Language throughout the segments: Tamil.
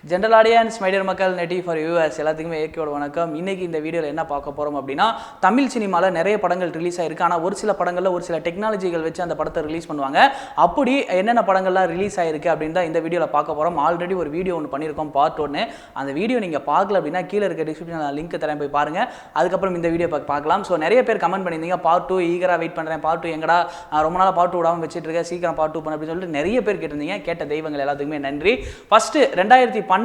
ஜென்ரல் ஆடியன்ஸ் மைடியர் மக்கள் நெட்டி ஃபார் யூஎஸ் எல்லாத்துக்குமே ஏகேவோட வணக்கம். இன்னைக்கு இந்த வீடியோவில் என்ன பார்க்க போகிறோம் அப்படின்னா, தமிழ் சினிமாவில் நிறைய படங்கள் ரிலீஸ் ஆயிருக்கு. ஆனால் ஒரு சில படங்களில் ஒரு சில டெக்னாலஜிகள் வச்சு அந்த படத்தை ரிலீஸ் பண்ணுவாங்க. அப்படி என்னென்ன படங்கள்லாம் ரிலீஸ் ஆயிருக்கு அப்படின்னு தான் இந்த வீடியோவில் பார்க்க போகிறோம். ஆல்ரெடி ஒரு வீடியோ ஒன்று பண்ணியிருக்கோம், பார்ட் 1. அந்த வீடியோ நீங்கள் பார்க்கல அப்படின்னா கீழே இருக்க டிஸ்கிரிப்ஷனில் லிங்க் தரேன், போய் பாருங்கள். அதுக்கப்புறம் இந்த வீடியோ பார்க்கலாம். ஸோ நிறைய பேர் கமெண்ட் பண்ணியிருந்தீங்க, பார்ட் 2 ஈகராக வெயிட் பண்ணுறேன், பார்ட் 2 எங்கடா ரொம்ப நாளாக பார்ட் 2 விடாமல் வச்சுட்டு இருக்கேன், சீக்கிரம் பார்ட் 2 பண்ண அப்படின்னு சொல்லிட்டு நிறைய பேர் கேட்டிருந்தீங்க. கேட்ட தெய்வங்கள் எல்லாத்துக்குமே நன்றி. ஃபர்ஸ்ட் 2012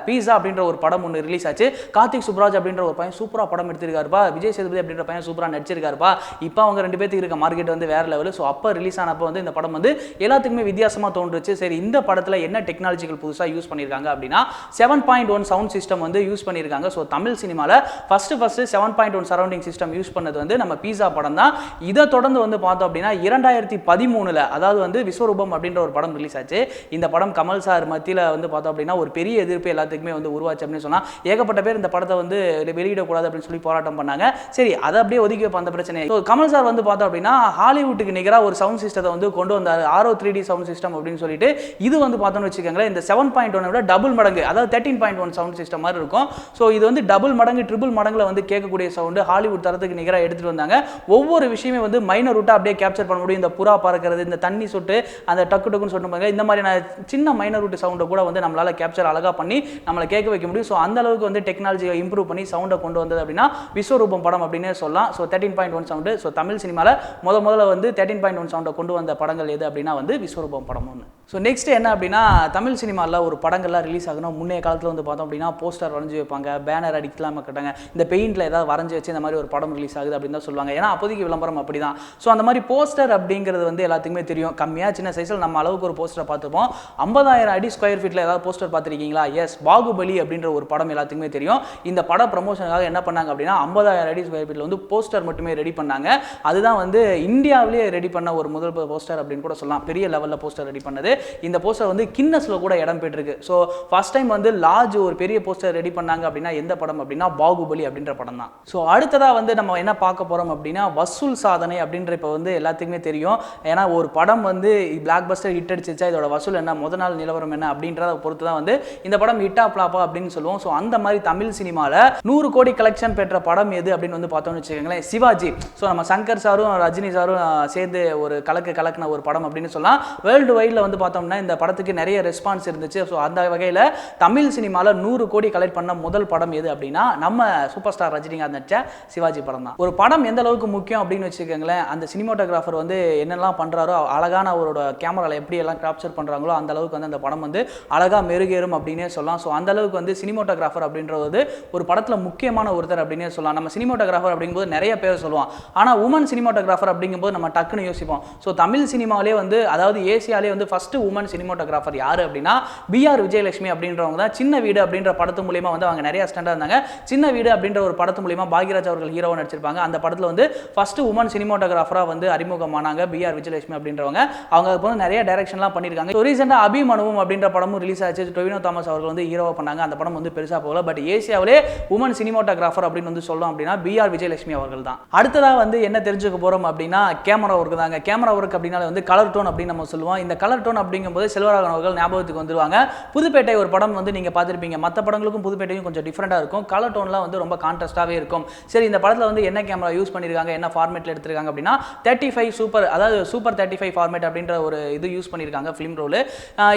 பீஸா அப்படின்ற ஒரு படம் ஒன்று ரிலீஸ் ஆச்சு. கார்த்திக் சுப்ராஜ் அப்படின்ற ஒரு பையன் சூப்பராக படம் எடுத்திருக்காருப்பா. விஜய் சேதுபதி அப்படின்ற பையன் சூப்பராக நடிச்சிருக்காருப்பா. இப்போ அவங்க ரெண்டு பேருக்கு இருக்க மார்க்கெட் வந்து வேற லெவல். ஸோ அப்போ ரிலீஸ் ஆனப்போ வந்து இந்த படம் வந்து எல்லாத்துக்குமே வித்தியாசமாக தோன்றுச்சு. சரி, இந்த படத்தில் என்ன டெக்னாலஜிகள் புதுசாக யூஸ் பண்ணியிருக்காங்க அப்படின்னா 7.1 சவுண்ட் சிஸ்டம் வந்து யூஸ் பண்ணியிருக்காங்க. ஸோ தமிழ் சினிமாவில் ஃபர்ஸ்ட் 7.1 சரௌண்டிங் சிஸ்டம் யூஸ் பண்ணது வந்து நம்ம பீஸா படம் தான். இதை தொடர்ந்து வந்து பார்த்தோம் அப்படின்னா 2013 அதாவது வந்து விஸ்வரூபம் அப்படின்ற ஒரு படம் ரிலீஸ் ஆச்சு. இந்த படம் கமல் சார் மத்தியில் வந்து பார்த்தோம் அப்படின்னா ஒரு பெரிய எதிர்ப்பு எல்லாத்துக்குமே வந்து உருவாச்சு அப்படின்னு சொன்னால் ஏகப்பட்ட பேர் இந்த படத்தை வந்து வெளியிடக்கூடாது அப்படின்னு சொல்லி போராட்டம் பண்ணாங்க. சரி, அதை அப்படியே ஒதுக்கி வைப்ப அந்த பிரச்சனை. ஸோ கமல் சார் வந்து பார்த்தோம் அப்படின்னா ஹாலிவுட்டுக்கு நிகராக ஒரு சவுண்ட் சிஸ்டத்தை வந்து கொண்டு வந்தார், RO 3D சவுண்ட் சிஸ்டம் அப்படின்னு சொல்லிட்டு. இது வந்து பார்த்தோம்னு வச்சுக்கோங்களேன், இந்த 7.1 விட டபுள் மடங்கு, அதாவது 13.1 சவுண்ட் சிஸ்டம் மாதிரி இருக்கும். ஸோ இது வந்து டபுள் மடங்கு ட்ரிபிள் மடங்குல வந்து கேட்கக்கூடிய சவுண்டு ஹாலிவுட் தரத்துக்கு நிகராக எடுத்துட்டு வந்தாங்க. ஒவ்வொரு விஷயமே வந்து மைனர் ரூட்டாக அப்படியே கேப்சர் பண்ண முடியும். இந்த புறா பறக்கிறது, இந்த தண்ணி சொட்டு, அந்த டக்கு டக்குன்னு சொட்டு, இந்த மாதிரியான சின்ன மைனர் ரூட் சவுண்டை கூட வந்து நம்மளால கேப்சர் அழகாக பண்ணி நம்மளை கேட்க வைக்க முடியும். ஸோ அந்த அளவுக்கு வந்து டெக்னாலஜியை இம்ப்ரூவ் பண்ணி சவுண்டை கொண்டு வந்தது அப்படின்னா விஸ்வரூபம் படம் அப்படின்னே சொல்லலாம். So 13.1 sound. ஸோ தமிழ் சினிமாவில் முதல்ல வந்து 13.1 சவுண்டை கொண்டு வந்த படங்கள் எது அப்படின்னா வந்து விஸ்வரூபம் படம் ஒன்று. ஸோ நெக்ஸ்ட் என்ன அப்படின்னா, தமிழ் சினிமாவில் ஒரு படங்கள்லாம் ரிலீஸ் ஆகணும். முன்னைய காலத்தில் வந்து பார்த்தோம் அப்படின்னா போஸ்டர் வரைஞ்சி வைப்பாங்க, பேனர் அடிக்கலாம் கட்டாங்க, இந்த பெயிண்டில் ஏதாவது வரைஞ்சி வச்சு இந்த மாதிரி ஒரு படம் ரிலீஸ் ஆகுது அப்படின்னு தான் சொல்லுவாங்க. ஏன்னா அப்போதைக்கு விளம்பரம் அப்படி தான். ஸோ அந்த மாதிரி போஸ்டர் அப்படிங்கிறது வந்து எல்லாத்துக்குமே தெரியும். கம்மியாக சின்ன சைஸில் நம்ம அளவுக்கு ஒரு போஸ்டரை பார்த்துருப்போம். 50,000 அடி ஸ்கொயர் ஃபீட்டில் ஏதாவது போஸ்டர் பார்த்துருக்கீங்களா? எஸ், பாகுபலி அப்படின்ற ஒரு படம் எல்லாத்துக்குமே தெரியும். இந்த பட ப்ரமோஷனுக்காக என்ன பண்ணாங்க அப்படின்னா 50,000 அடி ஸ்கொயர் ஃபீட்டில் வந்து போஸ்டர் மட்டுமே ரெடி பண்ணாங்க. அதுதான் வந்து இந்தியாவிலேயே ரெடி பண்ண ஒரு முதல் போஸ்டர் அப்படின்னு கூட சொல்லலாம். பெரிய லெவலில் போஸ்டர் ரெடி பண்ணது. இந்த போஸ்டர் வந்து கின்னஸ்ல கூட இடம் பெற்றிருக்கு. ஸோ ஃபர்ஸ்ட் டைம் வந்து லார்ஜ் ஒரு பெரிய போஸ்டர் ரெடி பண்ணாங்க அப்படின்னா எந்த படம் அப்படின்னா பாகுபலி அப்படின்ற படம் தான். ஸோ அடுத்ததாக வந்து நம்ம என்ன பார்க்க போகிறோம் அப்படின்னா வசூல் சாதனை அப்படின்ற இப்போ வந்து எல்லாத்துக்குமே தெரியும். ஏன்னா ஒரு படம் வந்து பிளாக் பஸ்டர் ஹிட் அடிச்சிச்சா இதோட வசூல் என்ன, முதல் நாள் நிலவரம் என்ன அப்படின்றத பொறுத்து தான் வந்து இந்த படம் ஹிட்டா ஃப்ளாப்பா அப்படின்னு சொல்லுவோம். ஸோ அந்த மாதிரி தமிழ் சினிமாவில் 100 கோடி கலெக்ஷன் பெற்ற படம் எது அப்படின்னு வந்து பார்த்தோம்னு வச்சுக்கோங்களேன், சிவாஜி. ஸோ நம்ம சங்கர் சாரும் ரஜினி சாரும் சேர்ந்து ஒரு கலக்கின ஒரு படம் அப்படின்னு சொல்லலாம். வேர்ல்டு வைடில் வந்து பார்த்தோம்னா இந்த படத்துக்கு நிறைய ரெஸ்பான்ஸ் இருந்துச்சு. ஸோ அந்த வகையில் தமிழ் சினிமாவில் 100 கோடி கலெக்ட் பண்ண முதல் படம் எது அப்படின்னா நம்ம சூப்பர் ஸ்டார் ரஜினிகாந்த் நடிச்ச சிவாஜி படம் தான். ஒரு படம் எந்த அளவுக்கு முக்கியம் அப்படின்னு வச்சுக்கோங்களேன், அந்த சினிமாட்டோகிராஃபர் வந்து என்னெல்லாம் பண்ணுறாரோ, அழகான அவரோட கேமராவில் எப்படி எல்லாம் கேப்சர் பண்ணுறாங்களோ அந்த அளவுக்கு வந்து அந்த படம் வந்து அழகாக மெருகேறும் அப்படின்னே சொல்லலாம். ஸோ அந்த அளவுக்கு வந்து சினிமாட்டோகிராஃபர் அப்படின்றது ஒரு படத்தில் முக்கியமான ஒருத்தர் அப்படின்னே சொல்லலாம். நம்ம சினிமாட்டோகிராஃபர் அப்படிங்கும்போது நிறைய பேர் சொல்லுவோம். ஆனால் உமன் சினிமாட்டோகிராஃபர் அப்படிங்கும்போது நம்ம டக்குன்னு யோசிப்போம். ஸோ தமிழ் சினிமாவிலே வந்து அதாவது ஏசியாலே வந்து ஃபர்ஸ்ட் உமன் சினிமாட்டோகிராஃபர் யார் அப்படின்னா BR விஜயலட்சுமி அப்படின்றவங்க தான். சின்ன வீடு அப்படின்ற படத்து மூலியமா வந்து அவங்க நிறைய ஸ்டாண்டா இருந்தாங்க. சின்ன வீடு அப்படின்ற ஒரு படத்து மூலியமா பாக்யராஜ் அவர்கள் ஹீரோவா நடிச்சிருப்பாங்க. அந்த படத்தில் வந்து ஃபர்ஸ்ட் உமன் சினிமாட்டோகிராஃபராக வந்து அறிமுகமானாங்க BR விஜயலட்சுமி அப்படின்றவங்க. அவங்க வந்து நிறைய டைரக்ஷன்லாம் பண்ணியிருக்காங்க. ஸோ ரீசெண்டாக அபிமனுவும் அப்படின்ற படமும் ரிலீஸ் ஆச்சு. டொவினோ தாமஸ் அவர்கள் வந்து ஹீரோவா பண்ணாங்க. அந்த படம் வந்து பெருசாக போகல. பட் ஏசியாவிலே உமன் சினிமாட்டோகிராஃபர் அப்படின்னு வந்து சொல்லலாம் அப்படின்னா BR விஜயலட்சுமி அவர்கள் தான். அடுத்ததாக வந்து என்ன தெரிஞ்சுக்க போகிறோம் அப்படின்னா கேமரா ஒர்க் தாங்க. கேமரா ஒர்க் அப்படின்னால வந்து கலர் டோன் அப்படின்னு நம்ம சொல்லுவோம். இந்த கலர் டோன் அப்படிங்கும்போது செல்வராகவன் அவர்கள் ஞாபகத்துக்கு வந்துருவாங்க. புதுப்பேட்டை ஒரு படம் வந்து நீங்கள் பார்த்துருப்பீங்க. மற்ற படங்களுக்கும் புதுப்பேட்டையும் கொஞ்சம் டிஃப்ரெண்டாக இருக்கும். கலர் டோன்லாம் வந்து ரொம்ப கான்ட்ராஸ்டாகவே இருக்கும். சரி, இந்த படத்தில் வந்து என்ன கேமரா யூஸ் பண்ணியிருக்காங்க, என்ன ஃபார்மேட்டில் எடுத்திருக்காங்க அப்படின்னா 35 சூப்பர், அதாவது சூப்பர் 35 ஃபார்மேட் அப்படின்ற ஒரு இது யூஸ் பண்ணியிருக்காங்க ஃபிலிம் ரோல்.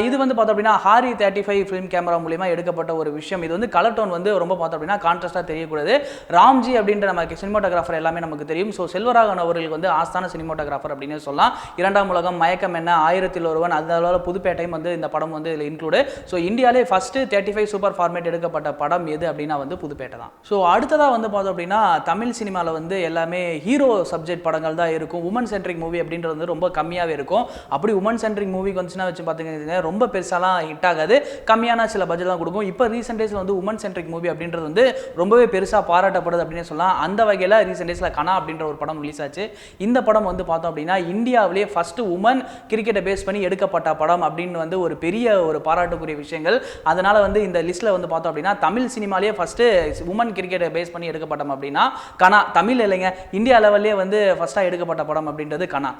இது வந்து பார்த்தோம் அப்படின்னா ஹாரி 35 ஃபிலிம் கேமரா மூலியமாக எடுக்கப்பட்ட ஒரு விஷயம். இது வந்து கலர் டோன் வந்து ரொம்ப பார்த்தோம் அப்படின்னா கான்ட்ராஸ்டாக தெரியக்கூடாது. ராம்ஜி அப்படின்ற நமக்கு சினிமாட்டோகிராஃபர் எல்லாமே நமக்கு தெரியும். ஸோ செல்வராகவன் அவர்களுக்கு வந்து ஆஸ்தான சினிமாட்டோகிராஃபர் அப்படின்னு சொல்லலாம். 2ஆம் உலகம், மயக்கம் என்ன, 1000ல் ஒருவன், அதனால புதுப்பேட்டையும் வந்து இந்த படம் வந்து இதில் இன்க்ளூடு. ஸோ இந்தியாவிலே ஃபர்ஸ்ட் 35 சூப்பர் ஃபார்மேட் எடுக்கப்பட்ட படம் எது அப்படின்னா வந்து புதுப்பேட்டை தான். ஸோ அடுத்ததாக வந்து பார்த்தோம் அப்படின்னா தமிழ் சினிமாவில் வந்து எல்லாமே ஹீரோ சப்ஜெக்ட் படங்கள் தான் இருக்கும். உமன் சென்ட்ரிக் மூவி அப்படின்றது வந்து ரொம்ப கம்மியாகவே இருக்கும். அப்படி உமன் சென்ட்ரிக் மூவி வந்துச்சுன்னா வச்சு பார்த்தீங்கன்னா ரொம்ப பெருசாலாம் ஹிட் ஆகாது, கம்மியான சில பட்ஜெட் தான் கொடுக்கும். இப்போ ரீசெண்ட் டேஸில் வந்து உமன் சென்ட்ரிக் மூவி அப்படின்றது வந்து ரொம்பவே பெருசாக பாராட்டப்படுது அப்படின்னு சொல்லலாம். அந்த வகையில் ரீசெண்ட் டேஸில் கனா அப்படின்ற ஒரு படம் ரிலீஸ் ஆச்சு. இந்த படம் வந்து பார்த்தோம் அப்படின்னா இந்தியாவிலேயே ஃபர்ஸ்ட் உமன் கிரிக்கெட்டை பேஸ் பண்ணி எடுக்கப்பட்ட எடுக்கப்பட்ட படம் அப்படின்னு வந்து ஒரு பெரிய ஒரு பாராட்டுக்குரிய விஷயங்கள். அதனால வந்து இந்த லிஸ்ட்ல வந்து பார்த்தோம் அப்படின்னா தமிழ் சினிமாலேயே ஃபர்ஸ்ட் உமன் கிரிக்கெட்டை பேஸ் பண்ணி எடுக்கப்பட்ட அப்படின்னா கனா. தமிழ் இல்லைங்க, இந்தியா லெவல்லே வந்து ஃபர்ஸ்டா எடுக்கப்பட்ட படம் அப்படின்றது கனா.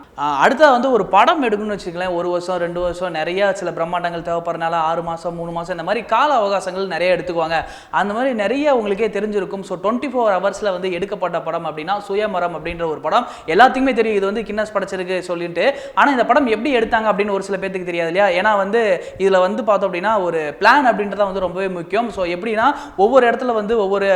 அடுத்தது வந்து ஒரு படம் எடுக்கணும்னு வச்சுக்கலாம், 1 வருஷம் 2 வருஷம் நிறைய சில பிரம்மாண்டங்கள் தேவைப்படுறதுனால 6 மாசம் 3 மாசம் இந்த மாதிரி கால அவகாசங்கள் நிறைய எடுத்துக்குவாங்க. அந்த மாதிரி நிறைய உங்களுக்கே தெரிஞ்சிருக்கும். ஸோ 24 ஹவர்ஸ்ல வந்து எடுக்கப்பட்ட படம் அப்படின்னா சுயமரம் அப்படின்ற ஒரு படம் எல்லாத்துக்குமே தெரியும். இது வந்து கின்னஸ் படைச்சிருக்கு சொல்லிட்டு. ஆனா இந்த படம் எப்படி எடுத்தாங்க அப்படின்னு ஒரு சில பேருக்கு தெரியாது இல்லையா? ஏன்னா வந்து இதுல வந்து பார்த்தோம் அப்படின்னா ஒரு பிளான் அப்படின்றத வந்து ரொம்பவே முக்கியம். ஸோ எப்படின்னா ஒவ்வொரு இடத்துல வந்து ஒவ்வொரு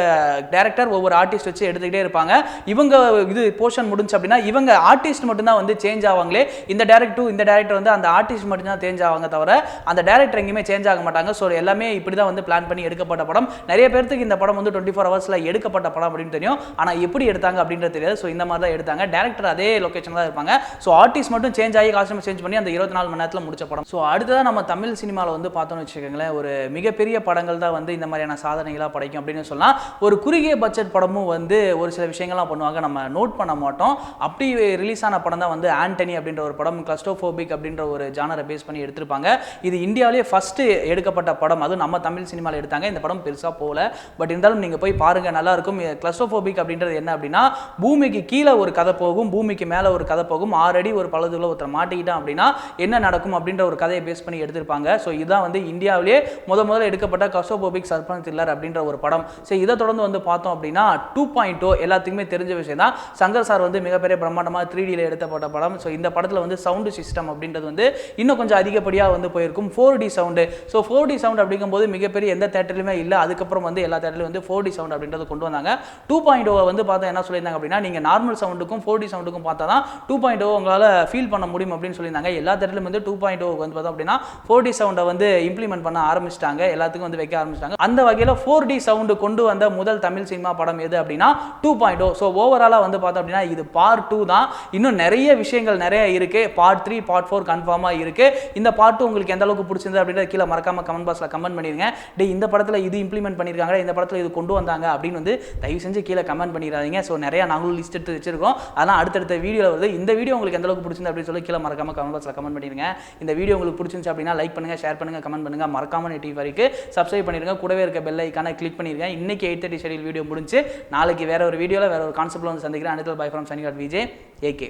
டைரக்டர் ஒவ்வொரு ஆர்டிஸ்ட் வச்சு எடுத்துக்கிட்டே இருப்பாங்க. இவங்க இது போர்ஷன் முடிஞ்சு அப்படின்னா இவங்க ஆர்டிஸ்ட் மட்டும் தான் வந்து சேஞ்ச் ஆவாங்களே. இந்த டைரக்டர் வந்து அந்த ஆர்டிஸ்ட் மட்டும் தான் சேஞ்ச் ஆவாங்க தவிர அந்த டைரக்டர் எங்கேயுமே சேஞ்ச் ஆக மாட்டாங்க. ஸோ எல்லாமே இப்படி தான் வந்து பிளான் பண்ணி எடுக்கப்பட்ட படம். நிறைய பேருக்கு இந்த படம் வந்து 24 ஹவர்ஸ்ல எடுக்கப்பட்ட படம் அப்படின்னு தெரியும். ஆனா எப்படி எடுத்தாங்க அப்படின்றது தெரியாது. ஸோ இந்த மாதிரி தான் எடுத்தாங்க. டைரக்டர் அதே லொகேஷன் தான் இருப்பாங்க. ஸோ ஆர்டிஸ்ட் மட்டும் சேஞ்ச் ஆகி காஸ்டியூம் சேஞ்ச் பண்ணி அந்த 24 மணி நேரத்தில் முடிச்ச படம். ஸோ அடுத்ததான் நம்ம தமிழ் சினிமாவில் வந்து பார்த்தோம்னு வச்சுக்கோங்களேன், ஒரு மிகப்பெரிய படங்கள் தான் வந்து இந்த மாதிரியான சாதனைகளாக படைக்கும் அப்படின்னு சொல்லலாம். ஒரு குறுகிய பட்ஜெட் படமும் வந்து ஒரு சில விஷயங்கள்லாம் பண்ணுவாங்க, நம்ம நோட் பண்ண மாட்டோம். அப்படி ரிலீஸ் ஆன படம் தான் வந்து ஆண்டனி அப்படின்ற ஒரு படம். கிளாஸ்ட்ரோபோபிக் அப்படின்ற ஒரு ஜானரை பேஸ் பண்ணி எடுத்திருப்பாங்க. இது இந்தியாவிலேயே ஃபர்ஸ்ட் எடுக்கப்பட்ட படம், அதுவும் நம்ம தமிழ் சினிமாவில் எடுத்தாங்க. இந்த படம் பெருசாக போகல, பட் இருந்தாலும் நீங்கள் போய் பாருங்க, நல்லா இருக்கும். கிளாஸ்ட்ரோபோபிக் அப்படின்றது என்ன அப்படின்னா, பூமிக்கு கீழே ஒரு கதை போகும், பூமிக்கு மேலே ஒரு கதை போகும். 6 அடி ஒரு பழுதுல ஒருத்தர் மாட்டிக்கிட்டான் அப்படின்னா என்ன நடக்கும் அப்படின்ற ஒரு கதையை பேஸ் பண்ணி எடுத்திருப்பாங்க. ஸோ இதுதான் வந்து இந்தியாவிலேயே முதல்ல எடுக்கப்பட்ட கிளாஸ்ட்ரோபோபிக் சஸ்பென்ஸ் த்ரில்லர் அப்படின்ற ஒரு படம். ஸோ இதை தொடர்ந்து வந்து பார்த்தோம் அப்படின்னா 2.0 எல்லாத்துக்குமே தெரிஞ்ச விஷயம் தான். சங்கர் சார் வந்து மிகப்பெரிய பிரம்மாண்டமாக 3Dயில் எடுத்தப்பட்ட படம். ஸோ இந்த படத்தில் வந்து சவுண்டு சிஸ்டம் அப்படின்றது வந்து இன்னும் கொஞ்சம் அதிகப்படியாக வந்து போயிருக்கும். 4D sound. So 4D sound அப்படிங்கும்போது மிகப்பெரிய எந்த தேட்டர்லையுமே இல்லை. அதுக்கப்புறம் வந்து எல்லா தேட்டர்லையும் வந்து 4D சவுண்ட் அப்படின்றது கொண்டு வந்தாங்க. 2.0 வந்து பார்த்தா என்ன சொல்லியிருந்தாங்க அப்படின்னா, நீங்கள் நார்மல் சவுண்டுக்கும் 4D சவுண்டுக்கும் பார்த்தா தான் 2.0 உங்களால் ஃபீல் பண்ண முடியும் அப்படின்னு சொல்லியிருந்தாங்க. எல்லா தேட்டர்லையும் வந்து 2.0 வந்து பார்த்தோம் அப்படின்னா 4D சவுண்டை வந்து இம்ப்ளிமெண்ட் பண்ண ஆரம்பிச்சிட்டாங்க, எல்லாத்துக்கும் வந்து வைக்க ஆரம்பிச்சிட்டாங்க. அந்த வகையில் 4D சவுண்டு கொண்டு வந்த முதல் தமிழ் சினிமா படம் எது அப்படின்னா 2.0. ஸோ ஓவராலாக வந்து பார்த்தோம் அப்படின்னா இது பார்ட் 2 தான். இன்னும் நிறைய விஷயங்கள் நிறைய இருக்கு. பார்ட் 3 பார்ட் 4 கன்ஃபார்மாக இருக்கு. இந்த பார்ட் 2 உங்களுக்கு எந்த அளவுக்கு பிடிச்சிருந்தது அப்படின்றத கீழே மறக்காம கமெண்ட் பாக்ஸில் கமெண்ட் பண்ணிருங்க. இந்த படத்தில் இது இம்ப்ளிமெண்ட் பண்ணியிருக்காங்க, இந்த படத்தில் இது கொண்டு வந்தாங்க அப்படின்னு வந்து தயவு செஞ்சு கீழே கமெண்ட் பண்ணிடாதீங்க. ஸோ நிறைய நாங்களும் லிஸ்ட் எடுத்து வச்சிருக்கோம், அதெல்லாம் அடுத்தடுத்த வீடியோவில் வருது. இந்த வீடியோ உங்களுக்கு எந்த அளவுக்கு பிடிச்சிருந்து அப்படின்னு சொல்லி கீழே மறக்காம கமெண்ட் பாக்ஸில் கமெண்ட் பண்ணிருங்க. இந்த வீடியோ உங்களுக்கு பிடிச்சிருந்துச்சு அப்படின்னா லைக் பண்ணுங்க, ஷேர் பண்ணுங்க, கமெண்ட் பண்ணுங்க. மறக்காம டிவி வரைக்கு சப்ஸ்கிரைப் பண்ணிருங்க, கூடவே இருக்க பெல் ஐக்கானை கிளிக் பண்ணிருங்க. இன்னைக்கு 8:30 ஷெட்யூல் வீடியோ முடிஞ்சு நாளைக்கு வேற ஒரு வீடியோவில் வேற ஒரு கான்செப்ட்ல வந்து சந்திக்கிறேன். அனிதல் பை ஃப்ரம் சனிகாட் விஜய் AK.